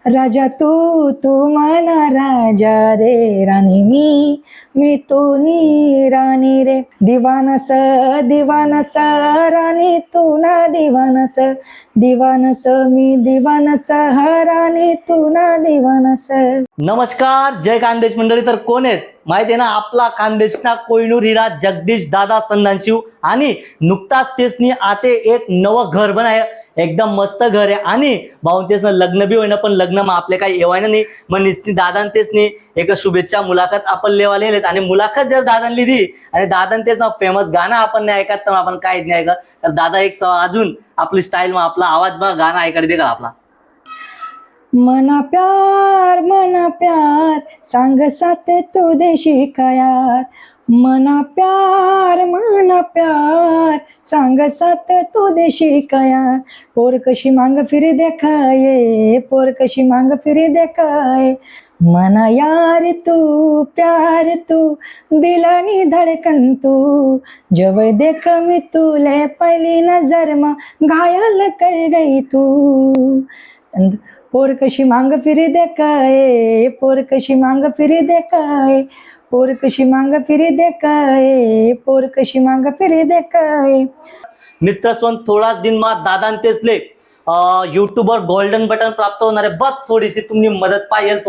राजा तू मना राजा रे राणी मी तू नी राणी रे दिवानस दिवानस राणी तू ना दिवानस दिवानस मी दिवानस राणी तू ना दिवानस. नमस्कार, जय खानदेश मंडळी. तर कोण आहेत माहिती आहे ना, आपला खानदेशना कोहिनूर हिरा जगदीश दादा संधानशिव आणि नुकताच तेचनी आते एक नवं घर बनाय, एकदम मस्त घर आहे. आणि भाऊ तेच लग्न बी होईना, पण लग्न मग आपले काही येवायना नाही. मग निसनी दादा तेचनी एक शुभेच्छा मुलाखत आपण लेवालेत आणि मुलाखत जर दादांनी लिहिली आणि दादा तेच ना फेमस गाणं आपण नाही ऐकत तर आपण काहीच नाही ऐकत. तर दादा एक अजून आपली स्टाईल मग आपला आवाज बघ गाणं ऐकायला दे का आपला. मना प्यार सांग साथ तू देशी का यार मना प्यार सांग साथ तू देशी का यार पोर कशी मांग फिरी देखाये पोर कशी मांग फिरी देखाये मना यार तू प्यार तू दिलानी धड़कन तू जब देख मी तुले पहली नजर मा घायल कर गई तू. पोर कशी मांग फिरी देखाये पोर कशी मांग फिरी देखाये पोर कशी मांग फिरी देखाये पोर कशी मांग फिरी देखाये. मित्र थोडाच दिन बाद दादा तेचले यूट्यूबवर गोल्डन बटन प्राप्त होणार आहे. बस थोडीशी तुम्ही मदत पाहिजे.